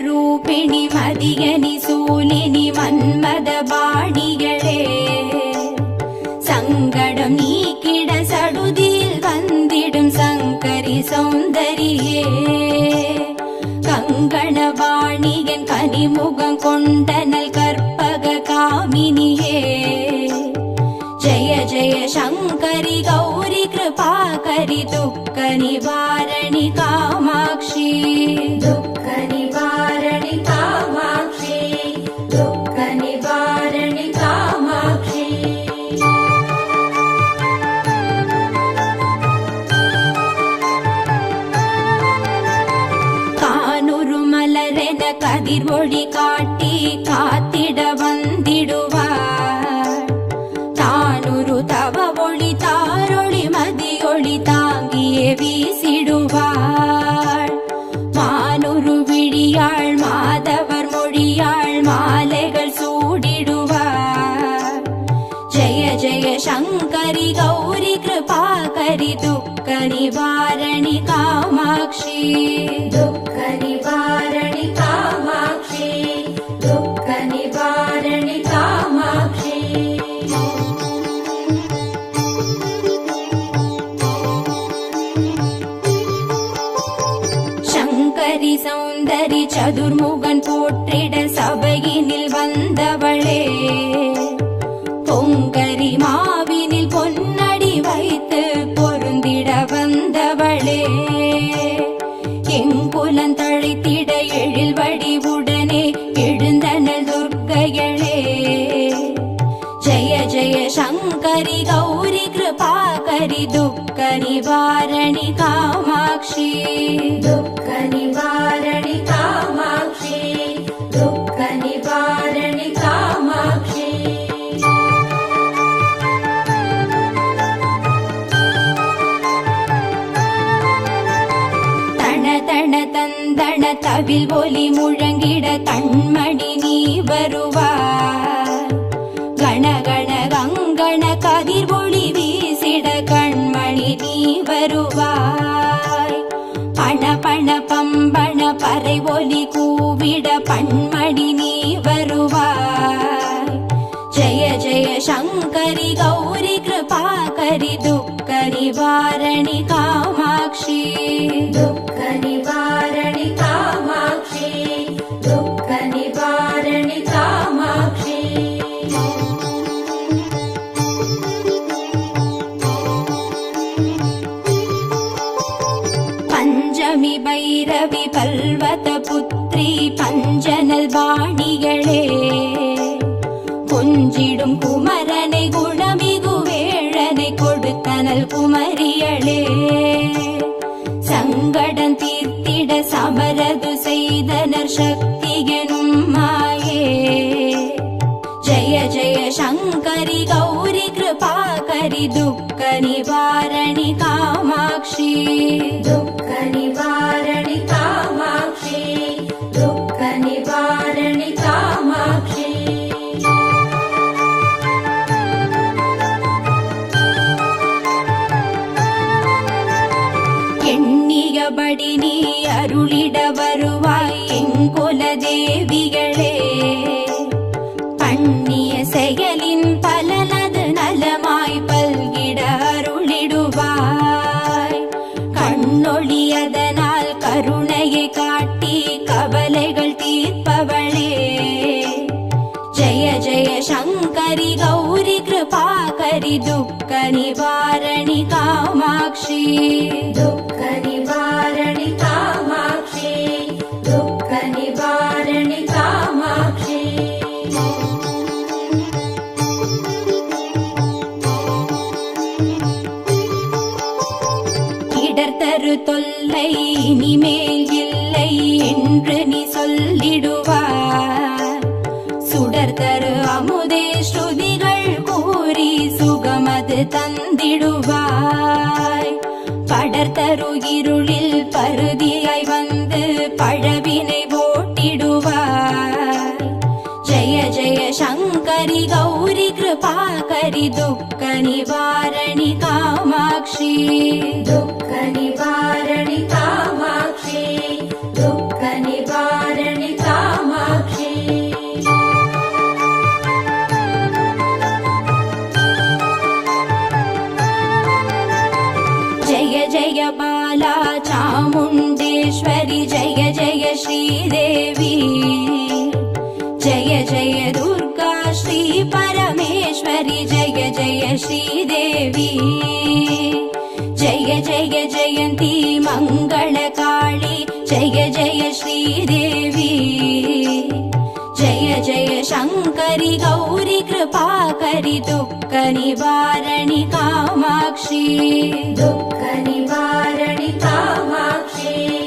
ರೂಪಿಣಿ ಮದಿಯನಿ ಸೂಲಿನಿ ಮನ್ಮದ ಬಾಣಿಗಳೇ சங்கடம் நீக்கிட சடுதியில் வந்திடும் சங்கரி சௌந்தரியே கங்கண வாணியன் கனிமுகம் கொண்டனல் கற்பக காமினியே ஜய ஜய சங்கரி கௌரி கிருபாகரி துக்க நிவாரணி காமாட்சி துக்க நிவாரணி காமாட்சி துக்க நிவாரணி காமாட்சி கதிர் ஒளி காட்டி காத்திட வந்திடுவார் தானுரு தவ ஒளி தாரொளி மதியொளி தாங்கியே வீசிடுவார் மானுரு விழியாள் மாதவர் மொழியாள் மாலைகள் சூடிடுவார் ஜெய ஜெய சங்கரி கௌரி கிருபாகரி துக்க நிவாரணி காமாட்சி துக்க நிவாரணி காமாட்சி துக்க நிவாரணி காமாட்சி சங்கரி சௌந்தரி சதுர்முகன் போற்றிட சபையினில் வந்தவளே பொங்கரி மாவினில் பொன்னடி வைத்து பொருந்திட வந்தவளே எங்குலன் தழைத்திட எழில் வடிவுடனே எழுந்தனல் துர்க்கையளே ஜய ஜய சங்கரி கௌரி கிருபாகரி துக்க நிவாரணி காமாட்சி துக்க நிவாரணி காமாட்சி துக்க நிவாரணி காமாட்சி தன தந்தன தவில் ஒலி முழங்கிட கண்மணி நீ வருவார் கணகண கங்கண கதிர் ஒளி வீசிட கண்மணி நீ வருவாய் பண பண பம்பண பறை ஒலி கூவிட பண்மணி நீ வருவாய் ஜய ஜய சங்கரி கௌரி கிருபாகரி துக்க நிவாரணி காமாட்சி துக்க நிவாரணி காமாட்சி துக்க நிவாரணி காமாட்சி பஞ்சமி பைரவி பல்வத புத்ரி பஞ்சனல் வாணிகளே கொஞ்சிடும் குமரனை குணமிகு வேழனை கொடுத்தனல் குமரியளே சங்கடம் தீர்த்திட சமரது செய்தனர் சக்தி எனும் மாயே ஜய ஜய சங்கரி கௌரி கிருபாகரி துக்க நிவாரணி காமாட்சி துக்க நிவாரணி காமாட்சி துக்க நிவாரணி காமாட்சி எண்ணியபடி நீ அருளிட வருவாய் எங்குல தேவிகளே பண்ணிய செயலின் பலனது நலமாய் பல்கிட அருளிடுவாய் கண்ணொழியதனால் கருணையை காட்டி கவலைகள் தீர்ப்பவளே ஜய ஜய சங்கரி கௌரி கிருபாகரி துக்க நிவாரணி காமாட்சி துக்க நிவாரணி காமாட்சி துக்க நிவாரணி காமாட்சி இடர்தரு தொல்லை இனிமேல் இல்லை என்று நீ சொல்லிடுவார் சுடர்தரு அமுதே ஸ்ருதிகள் கூறி சுகமது தந்திடுவாய் படர்தரு இருளில் பருதியாய் வந்து பழவினை कृपाकरि दुःख निवारणि कामाक्षी दुःख निवारणि कामाक्षी दुःख निवारणि कामाक्षी जय जय बाला चामुण्डेश्वरि जय जय श्रीदेवी जय जय दुर्गा श्री परमेश्वरि जय जय श्रीदेवी जय जय जयन्ती मङ्गलकाळी जय जय श्रीदेवी जय जय शङ्करि गौरि कृपाकरि दुःख निवारणि कामाक्षी दुःख निवारणि कामाक्षी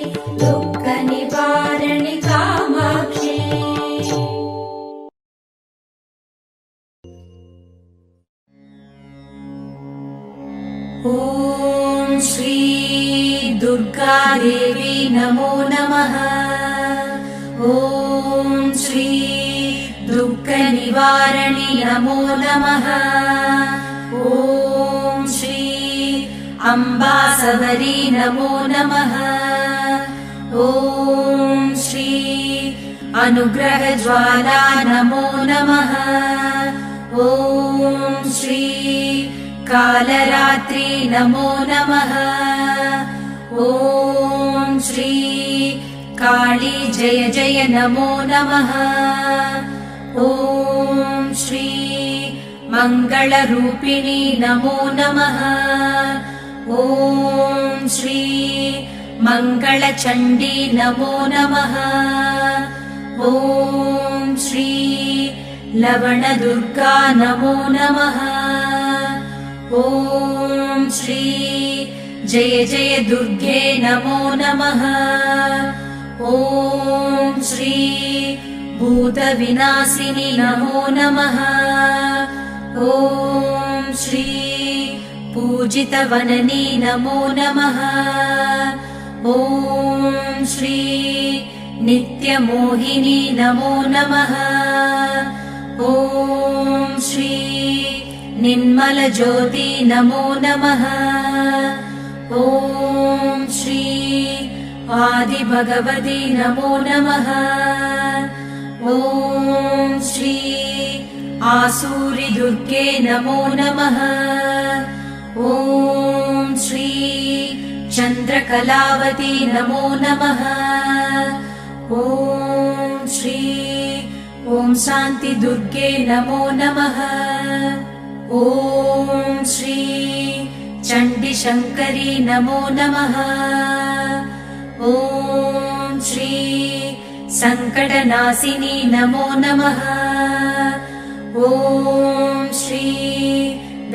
दुःख निवारणि कामाक्षी ॐ श्री दुर्गा देवी नमो नमः ॐ श्री दुःख निवारणि नमो नमः ॐ श्री अम्बा सबरी नमो नमः ॐ श्री अनुग्रह ज्वाला नमो नमः ॐ श्री कालरात्रि नमो नमः ॐ श्री काली जय जय नमो नमः ॐ श्री मङ्गलरूपिणी नमो नमः ॐ श्री मङ्गलचण्डी नमो नमः ॐ श्री लवणदुर्गा नमो नमः ॐ श्री जय जय दुर्गे नमो नमः ॐ श्री भूतविनाशिनि नमो नमः ॐ श्री पूजितवननी नमो नमः ॐ श्री नित्यमोहिनी नमो नमः ॐ श्री निर्मलज्योति नमो नमः ॐ श्री आदिभगवती नमो नमः ॐ श्री आसूरि दुर्गे नमो नमः ॐ श्री चन्द्रकलावती नमो नमः ॐ श्री ॐ शान्ति दुर्गे नमो नमः ॐ श्री चण्डी शङ्करी नमो नमः ॐ श्री सङ्कटनाशिनी नमो नमः ॐ श्री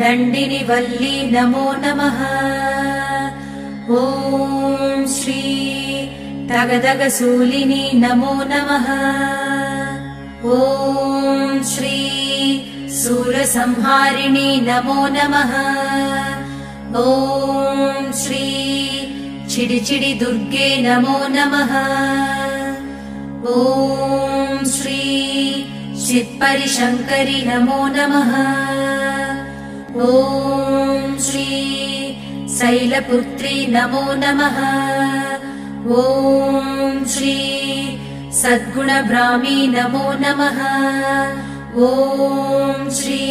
दण्डिनि वल्ली नमो नमः ॐ श्री तगदगसूलिनी नमो नमः ॐ श्री सूरसंहारिणी नमो नमः ॐ श्री चिडिचिडि दुर्गे नमो नमः ॐ श्री चित्परि शङ्करि नमो नमः ॐ श्री शैलपुत्री नमो नमः ॐ श्री सद्गुणब्राह्मी नमो नमः ॐ श्री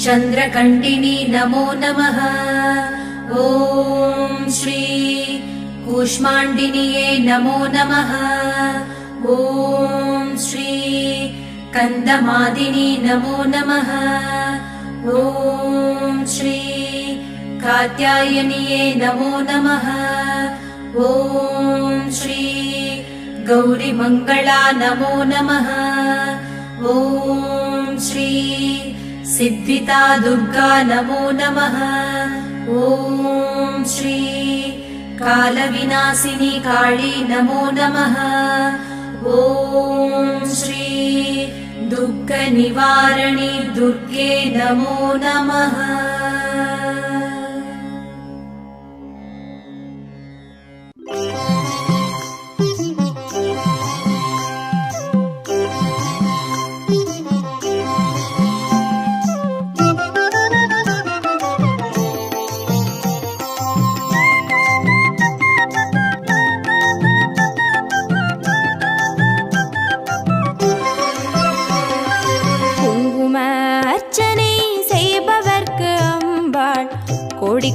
चन्द्रकण्डिनी नमो नमः ॐ श्री कूष्माण्डिन्ये नमो नमः ॐ श्री कन्दमादिनी नमो नमः ॐ श्री कात्यायन्ये नमो नमः ॐ श्री गौरीमङ्गला नमो नमः ॐ श्री सिद्धिता दुर्गा नमो नमः ॐ श्री कालविनाशिनी काली नमो नमः ॐ श्री दुःखनिवारणि दुर्गे नमो नमः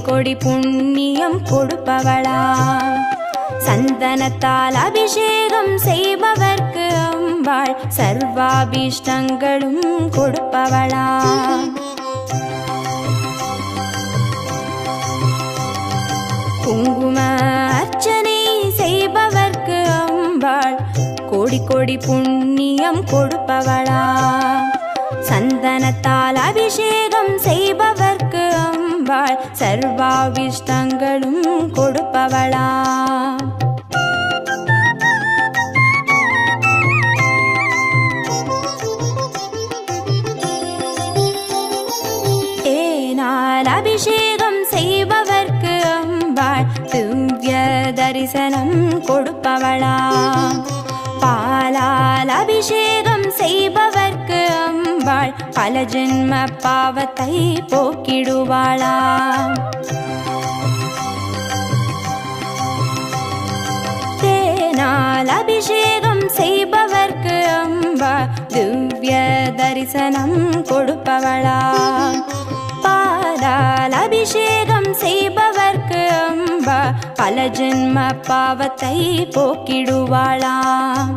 கோடி புண்ணியம் கொடுப்பவளாம். சந்தனத்தால் அபிஷேகம் செய்பவர்க்கு அம்பாள் சர்வாபிஷ்டங்களும் கொடுப்பவளாம். குங்கும அர்ச்சனை செய்பவர்க்கு அம்பாள் கோடி கோடி புண்ணியம் கொடுப்பவளாம். சந்தனத்தால் அபிஷேகம் செய்பவர்க்கு அம்பாள் சர்வாபிஷ்டங்களும் கொடுப்பவளாம். தேனால் அபிஷேகம் செய்பவர்க்கு அம்பாள் திவ்ய தரிசனம் கொடுப்பவளாம். பாலால் அபிஷேகம் செய்பவர்க்கு அம்பாள் பல ஜென்ம பாவத்தை போக்கிடுவாளாம். தேனால் அபிஷேகம் செய்பவர்க்கு அம்பாள் திவ்ய தரிசனம் கொடுப்பவளாம். பாலால் அபிஷேகம் செய்பவர்க்கு அம்பா பல ஜென்ம பாவத்தை போக்கிடுவாளாம்.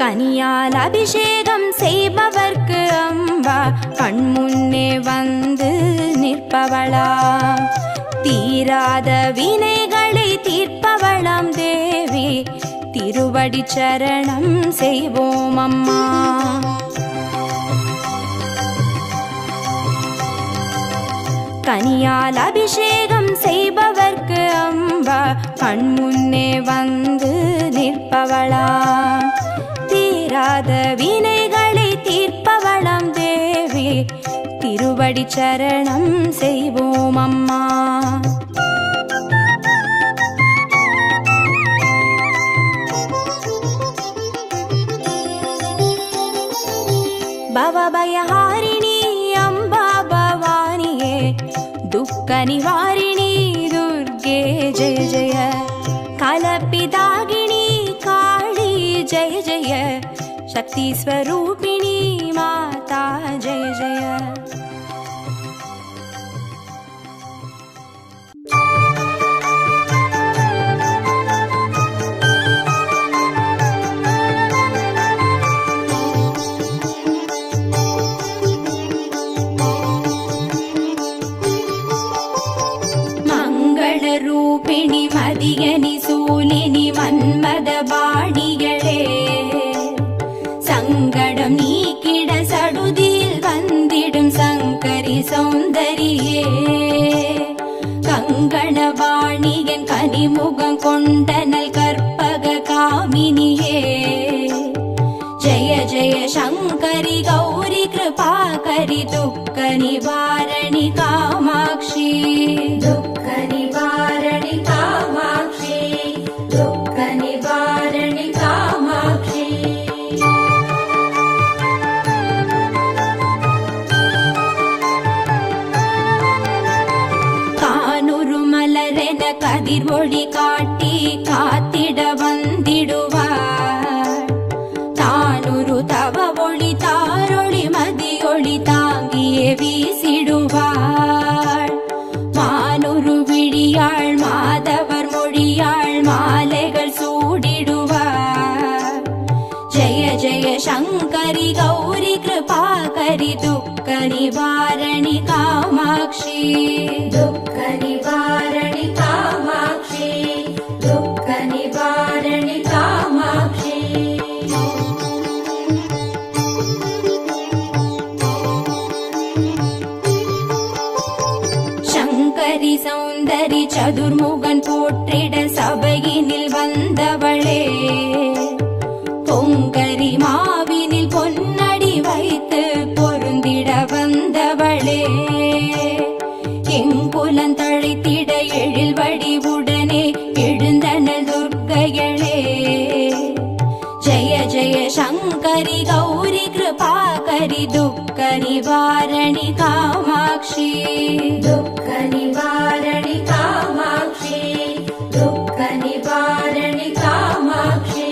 கனியால் அபிஷேகம் செய்பவர்க்கு அம்பா கண்முன்னே வந்து நிற்பவளாம். தீராத வினைகளை தீர்ப்பவளாம் தேவி திருவடி சரணம் செய்வோம் அம்மா. கனியால் அபிஷேகம் செய்பவர்க்கு அம்பா கண்முன்னே வந்து நிற்பவளாம். தீராத வினைகளை தீர்ப்பவளாம் தேவி திருவடி சரணம் செய்வோம் அம்மா. பவபயஹாரிணி அம்பா பவானியே துக்க நிவாரிணி துர்गे जय जय. கலப்பிதாகினி காளி जय जय. शक्ति स्वरूपिणी माता जय जय. रूपिणी मदियनि सूलिनि मन्मद बाणिगळे संगडम नीकिड सडुदिल वंदिडुम संकरि सौंदरिये कंगण वाणिगन कनिमुगम कोंडनल कर्पग कामिनिये जय जय शंकरि गौरी कृपाकरि दुःख निवारणि कामाक्षी दुःख निवारणि कामाक्षी दुःख निवारणि कामाक्षी. कानूरु मलरेन कदिर्वोळि काट्टि कात्तिड वंदिडुवार तानूरु तव ओळि तारोळि मदियोळि तांगिये वीसिडुवार मानूरु विळियाळ माधवर मोळियाळ मालेगळ सूडिडुवार जय जय शंकरि गौरी कृपाकरि दुःख निवारणि कामाक्षी दुःख निवारणि कामाक्षी दुःख निवारणि कामाक्षी. शंकरि सौंदरि चतुर्मुगन पोट्टिड सभैयिनिल वंदवळे பொங்கரி மாவினில் பொன்னடி வைத்து பொருந்திட வந்தவளே எங்குலன் தழைத்திட எழில் வடிவுடனே எழுந்தனள் துர்க்கையளே जय जय शंकरि गौरी कृपाकरि दुःख निवारणि कामाक्षी दुःख निवारणि कामाक्षी दुःख निवारणि कामाक्षी.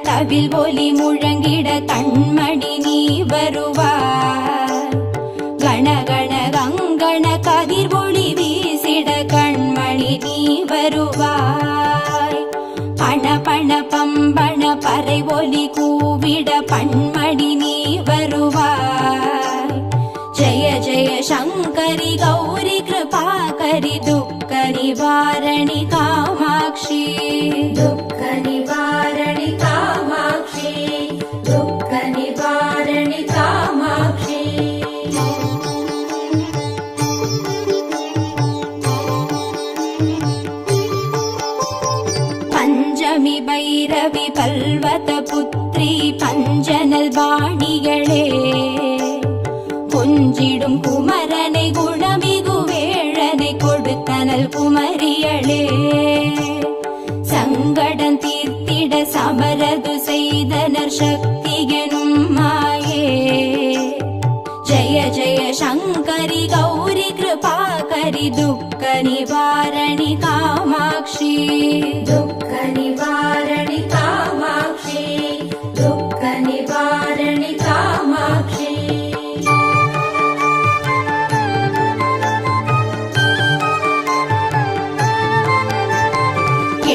தவில் ஒலி முழங்கிட கண்மணி நீ வருவாய். கணகண கங்கண கதிர் ஒளி வீசிட கண்மணி நீ வருவாய். பண பண பம்பண பறை ஒலி கூவிட பண்மணி நீ வருவாய். ஜய ஜய சங்கரி கௌரி கிருபாகரி துக்க நிவாரணி காமாட்சி. दुःख निवारणि कामाक्षी, दुःख निवारणि कामाक्षी. பஞ்சமி பைரவி பல்வத புத்ரி பஞ்சனல் வாணிகளே, கொஞ்சிடும் குமரனை குணமிகு வேழனை கொடுத்தனல் குமரியளே. சங்கடம் தீர்த்திட சமரது செய்தனர் சக்தி எனும் மாயே. ஜய ஜய சங்கரி கௌரி கிருபாகரி துக்க நிவாரணி காமாட்சி. दुःख निवारणि कामाक्षी, दुःख निवारणि कामाक्षी.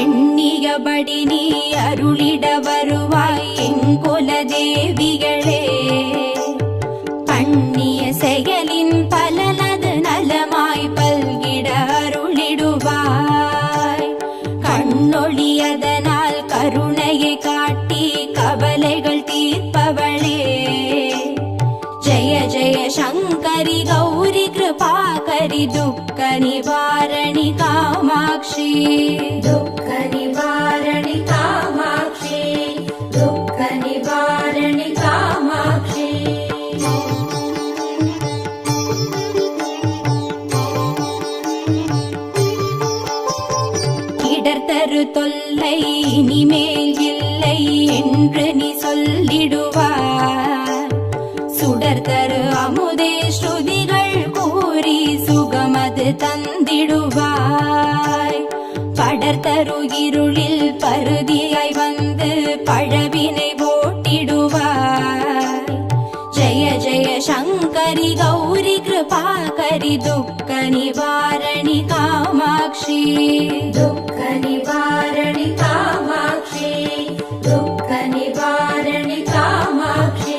எண்ணியபடி நீ அருளிட வருவாய் எங்குல தேவிகளே. பண்ணிய செயலின் பலனது நலமாய் பல்கிட அருளிடுவாய். கண்ணொழியதனால் கருணையை காட்டி கவலைகள் தீர்ப்பவளே. ஜய ஜய சங்கரி கௌரி கிருபாகரி துக்க நிவாரணி காமாட்சி. दुःख निवारणि कामाक्षी, दुःख निवारणि कामाक्षी. இடர்தரு தொல்லை இனிமேல் இல்லை என்று நீ சொல்லிடுவார். சுடர்தரு அமுதே ஸ்ருதிகள் கூறி சுகமது தந்திடுவாய். படர்தரு இருளில் பருதியாய் வந்து பழவினை ஓட்டிடுவாய். ஜய ஜய சங்கரி கௌரி கிருபாகரி துக்க நிவாரணி காமாட்சி. दुःख निवारणि कामाक्षी, दुःख निवारणि कामाक्षी.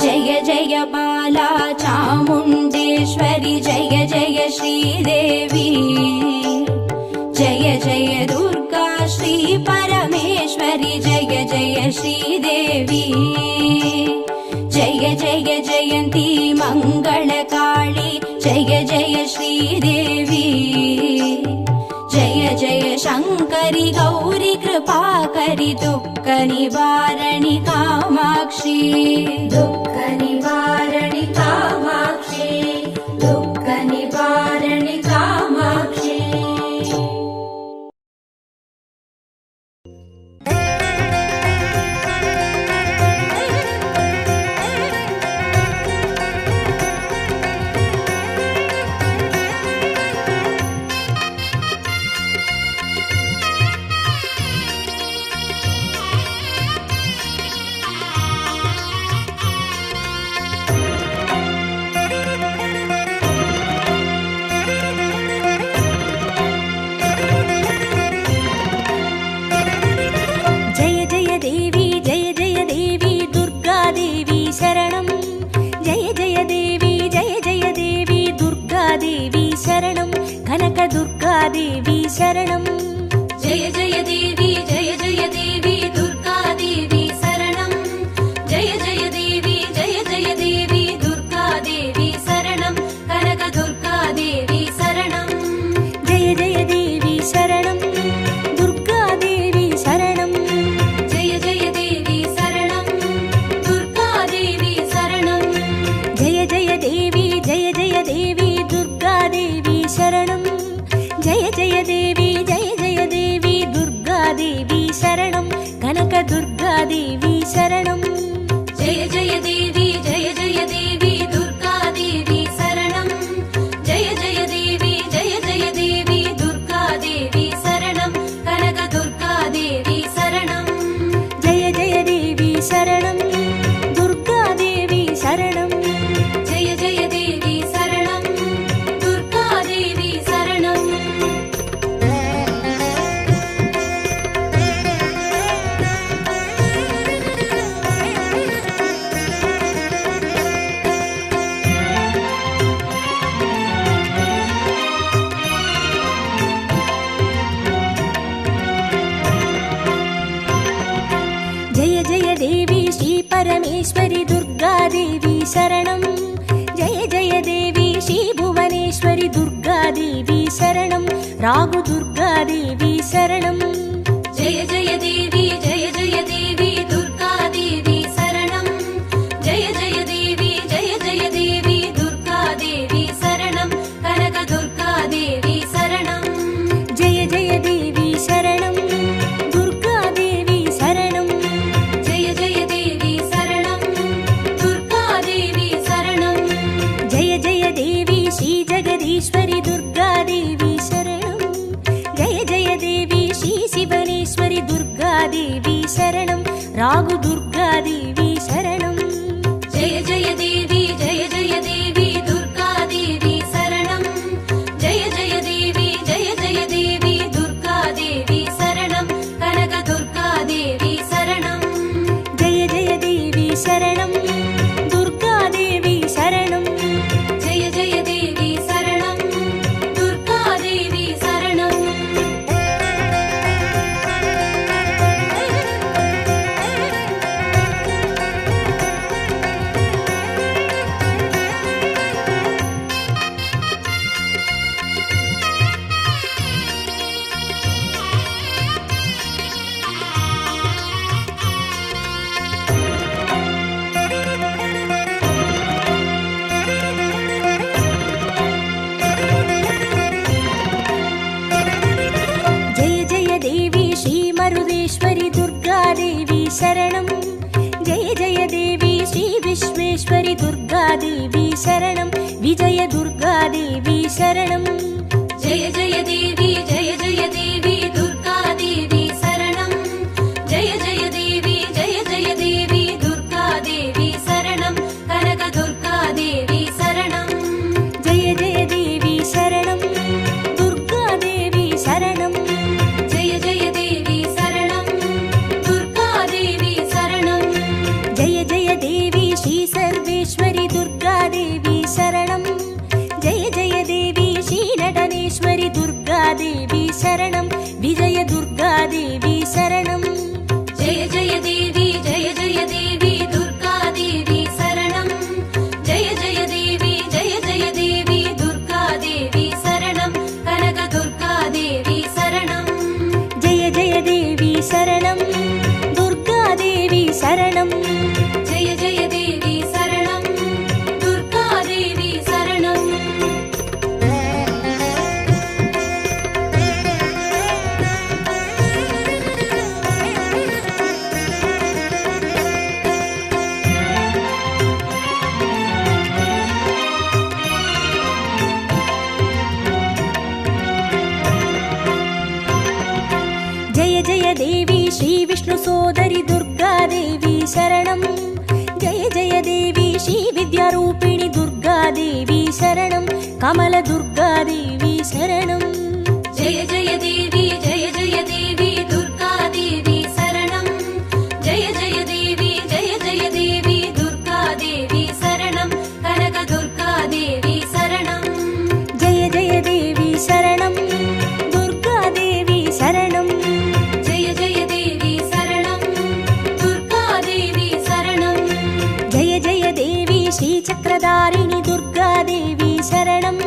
जय जय बाला चामुण्डेश्वरि जय जय श्रीदेवी. जय जय दुर्गा श्री परमेश्वरि जय जय श्रीदेवी. जय जय जयन्ती मङ्गलकाळी जय जय श्रीदेवी. जय जय शङ्करि गौरी कृपाकरि दुःख निवारणि कामाक्षी. दुःख निवारणि कामाक्षी, दुःख निवारणि कामाक्षी. देवी शरणं जय जय देवी दुर्गा देवी शरणं जय जय देवी दुर्गा देवी शरणं कनक दुर्गा देवी शरणं जय जय देवी शरणं दुर्गा देवी शरणं जय जय देवी शरणं दुर्गा देवी शरणं जय जय देवी दुर्गा देवी शरणं जय जय देवी दुर्गा देवी शरणं कनक दुर्गा देवी शरणं जय जय देवी दुर्गा देवी शरणं जय जय शरणं दुर्गादेवी शरणं जय जय देवी शरणं दुर्गादेवी शरणं जय जय देवी श्री परमेश्वरी दुर्गादेवी शरणं जय जय देवी श्री भुवनेश्वरी दुर्गादेवी शरणं रागु दुर्गादेवी शरणं जय जय देवी दुर्गादेवी शरणं जय जय देवी दुर्गादेवी शरणं कनक दुर्गादेवी शरणं जय जय देवी शरणं दुर्गादेवी शरणं जय जय देवी शरणं दुर्गादेवी शरणं जय जय देवी श्री जगदीश्वरी दुर्गादेवी शरणं जय जय देवी श्री शिवनेश्वरी दुर्गादेवी शरणं रागु दुर्गादेवी शरणं जय जय देवी दुर्गादेवी शरणं जय जय देवी दुर्गादेवी शरणं कनक दुर्गादेवी शरणं जय जय देवी शरणं दुर्गादेवी शरणं जय जय देवी शरणं दुर्गादेवी शरणं जय जय देवी श्री मरुदेश्वरी दुर्गादेवी शरणं जय जय देवी श्री विश्वेश्वरी दुर्गादेवी शरणं विजय दुर्गादेवी शरणं जय जय देवी दुर्गादेवी शरणं जय जय देवी दुर्गादेवी शरणं कनक दुर्गादेवी शरणं जय जय देवी शरणं दुर्गादेवी शरणं जय जय देवी शरणं दुर्गादेवी शरणं जय जय देवी श्री सर्वेश्वरी दुर्गादेवी शरणं जय जय देवी श्री नटनेश्वरी दुर्गादेवी शरणं विजय दुर्गादेवी शरणं जय जय देवी दुर्गादेवी शरणं जय जय देवी दुर्गादेवी शरणं कनक दुर्गादेवी शरणं जय जय देवी शरणं दुर्गादेवी शरणं जय जय देवी शरणं दुर्गादेवी शरणं जय जय देवी श्री विष्णु सोदरी दुर्गादेवी शरणं जय जय देवी श्री विद्यारूपिणी दुर्गादेवी शरणं कमल दुर्गादेवी शरणं जय जय देवी दुर्गादेवी शरणं जय जय देवी दुर्गादेवी शरणं कनक दुर्गादेवी शरणं जय जय देवी शरणं दुर्गादेवी शरणं जय जय देवी शरणं दुर्गादेवी शरणं जय जय देवी श्री चक्रधारिणी दुर्गादेवी शरणं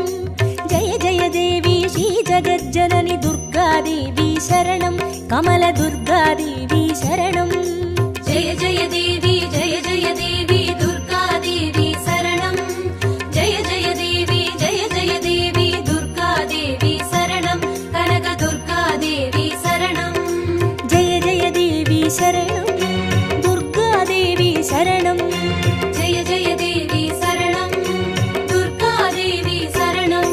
जय जय देवी श्री जगज्जननी दुर्गादेवी शरणं कमल दुर्गादेवी शरणं जय जय देवी दुर्गादेवी शरणं जय जय देवी दुर्गादेवी शरणं कनक दुर्गादेवी शरणं जय जय देवी शरणं दुर्गादेवी शरणं जय जय देवी शरणं दुर्गादेवी शरणं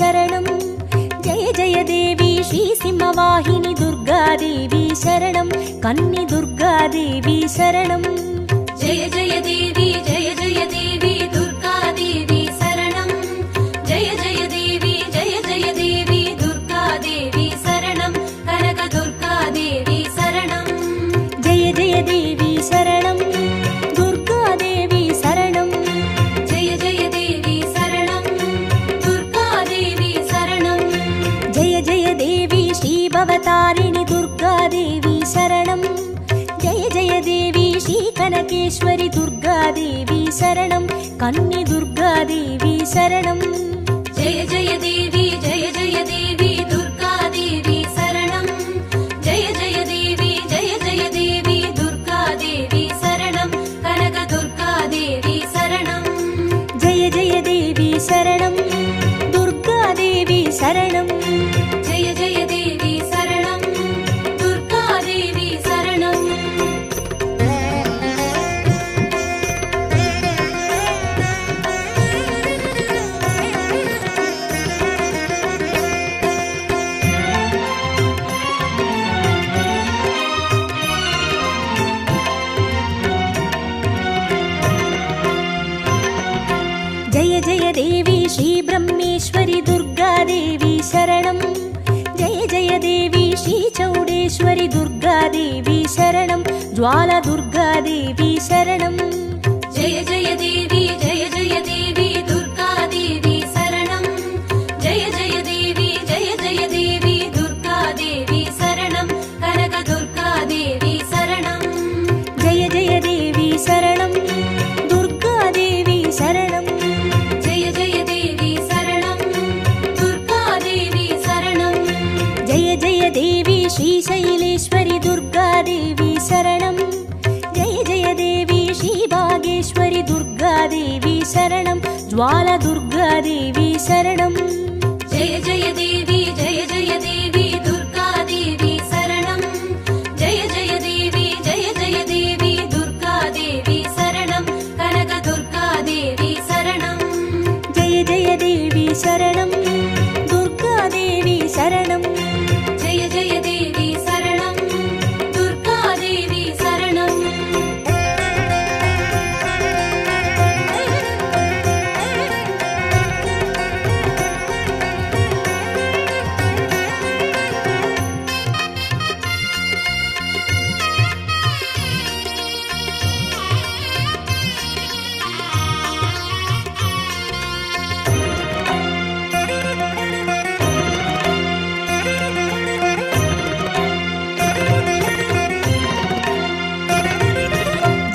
शरणं जय जय देवी श्रीसिंहवाहिनी दुर्गादेवी शरणं कन्नि दुर्गादेवी शरणं जय जय देवी दुर्गादेवी शरणं जय जय देवी दुर्गादेवी शरणं कनक दुर्गादेवी शरणं जय जय देवी शरणं दुर्गादेवी शरणं जय जय देवी शरणं दुर्गादेवी शरणं जय जय देवी श्रीभवतारिणि दुर्गादेवी शरणं जय जय देवी श्रीकनकेश्वरि दुर्गादेवी शरणं कन्नि दुर्गादेवी शरणं जय जय देवी दुर्गादेवी शरणं जय जय देवी दुर्गादेवी शरणं कनक दुर्गादेवी शरणं जय जय देवी शरणं दुर्गादेवी शरणं जय जय देवी शरणं दुर्गादेवी शरणं जय जय देवी श्रीब्रह्मेश्वरि दुर्गादेवी शरणं जय जय देवी श्रीचौडेश्वरि दुर्गादेवी शरणं ज्वाला दुर्गादेवी शरणं जय जय देवी दुर्गादेवी शरणं जय जय देवी दुर्गादेवी शरणं कनक दुर्गादेवी शरणं जय जय देवी शरणं दुर्गादेवी शरणं जय जय देवी शरणं दुर्गादेवी शरणं जय जय देवी श्रीशैलेश्वरि दुर्गादेवी शरणं जय जय देवी श्रीभागेश्वरि दुर्गादेवी शरणं ज्वाला दुर्गादेवी शरणं जय जय देवी दुर्गादेवी शरणं जय जय देवी दुर्गादेवी शरणं कनक दुर्गादेवी शरणं जय जय देवी शरणं दुर्गादेवी शरणं जय जय देवी शरणं दुर्गादेवी शरणं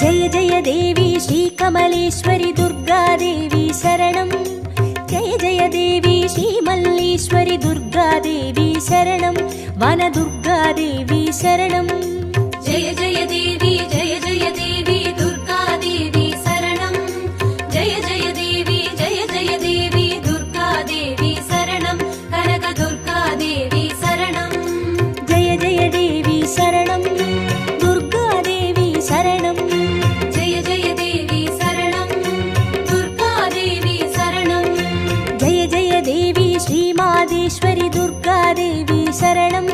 जय जय देवी श्रीकमलेश्वरि दुर्गादेवी शरणं जय जय देवी श्रीमल्लीश्वरि दुर्गादेवी शरणं वनदुर्गादेवी शरणं जय जय देवी दुर्गादेवी शरणं जय जय देवी दुर्गादेवी शरणं कनक दुर्गादेवी शरणं जय जय देवी शरणं दुर्गादेवी शरणं जय जय देवी शरणं दुर्गादेवी शरणं जय जय देवी श्रीमादेश्वरि दुर्गादेवी शरणं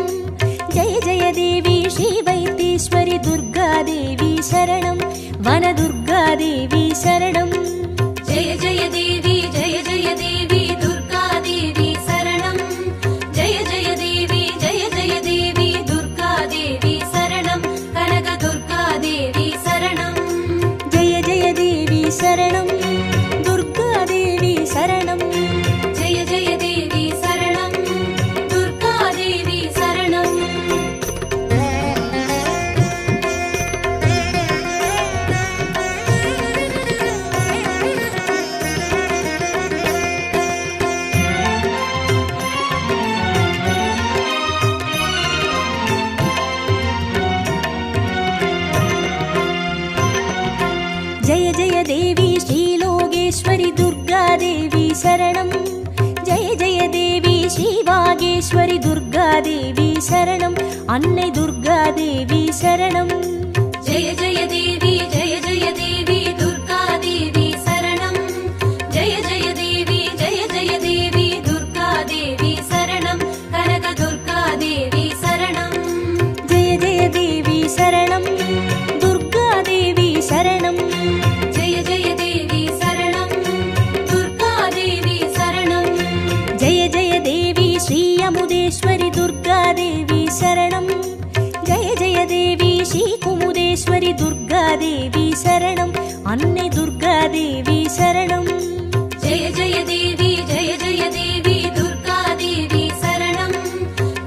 जय जय देवी श्रीवैद्येश्वरि दुर्गादेवी शरणं वनदुर्गादेवी शरणं जय जय देवी दुर्गादेवी शरणं जय जय देवी दुर्गादेवी शरणं कनक दुर्गादेवी शरणं जय जय देवी शरणं दुर्गादेवी शरणं जय जय देवी शरणं दुर्गादेवी शरणं जय जय देवी श्रीलोकेश्वरि दुर्गादेवी शरणं जय जय देवी श्रीवागेश्वरि दुर्गादेवी शरणं अन्नै दुर्गादेवी शरणं जय जय देवी दुर्गादेवी शरणं जय जय देवी दुर्गादेवी शरणं जय जय देवी श्रीकुमुदेश्वरि दुर्गादेवी शरणम् अन्ने दुर्गादेवी शरणम् जय जय देवी दुर्गादेवी शरणं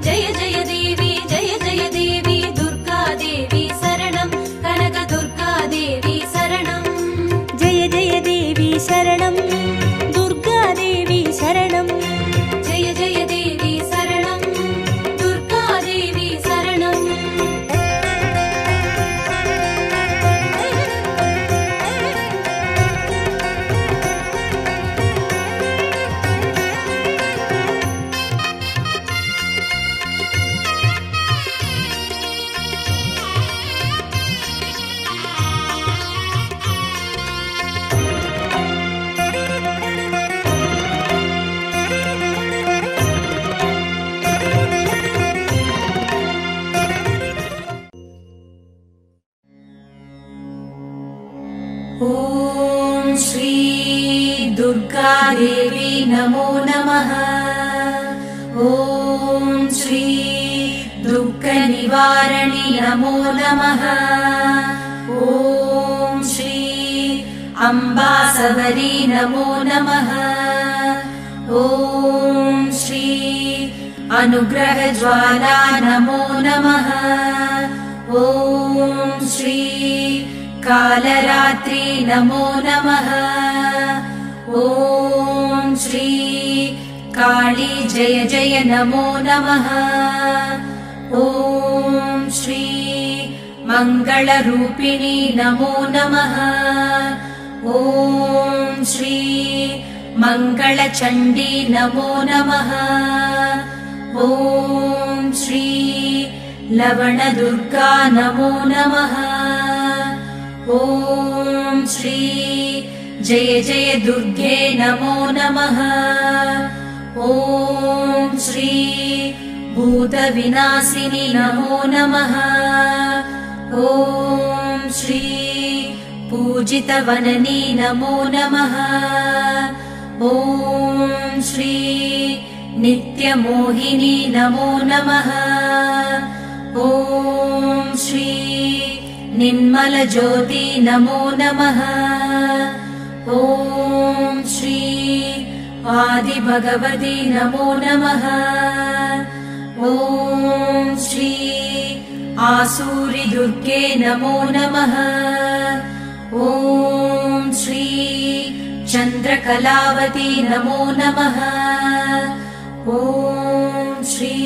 जय जय देवी दुर्गादेवी शरणं कनकदुर्गादेवी शरणं जय जय देवी शरणं दुर्गादेवी शरणं जय जय देवी शरणं दुर्गादेवी शरणम् ॐ श्री दुर्गादेवी नमो नमः। ॐ श्री दुःखनिवारणि नमो नमः। ॐ श्री अम्बासवरी नमो नमः। ॐ श्री अनुग्रहज्वाला नमो नमः। ॐ श्री कालरात्रि नमो नमः। ॐ श्री काली जय जय नमो नमः। ॐ श्री मङ्गलरूपिणी नमो नमः। ॐ श्री मङ्गलचण्डी नमो नमः। ॐ श्री लवणदुर्गा नमो नमः। ॐ श्री जय जय दुर्गे नमो नमः। ॐ श्री भूतविनाशिनी नमो नमः। ॐ श्री पूजितवननी नमो नमः। ॐ श्री नित्यमोहिनी नमो नमः। ॐ श्री निर्मलज्योति नमो नमः। ॐ श्री आदिभगवती नमो नमः। ॐ श्री आसूरि दुर्गे नमो नमः। ॐ श्री चन्द्रकलावती नमो नमः। ॐ श्री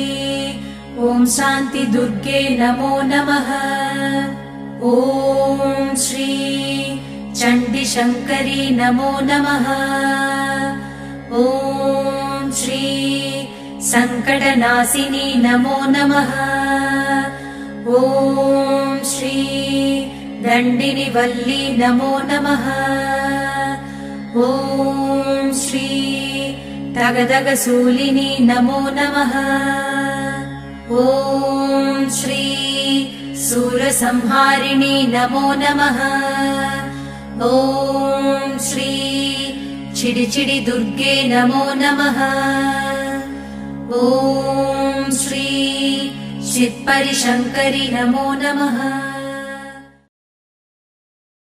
ॐ शान्ति दुर्गे नमो नमः। ॐ श्री चण्डीशङ्करी नमो नमः। ॐ श्री सङ्कटनाशिनी नमो नमः। ॐ श्री दण्डिनिवल्ली नमो नमः। ॐ श्री तगदगशूलिनी नमो नमः। ॐ श्री सूरसंहारिणी नमो नमः। ॐ श्री चिडिचिडि दुर्गे नमो नमः। ॐ श्री चित्परिशङ्करि नमो नमः।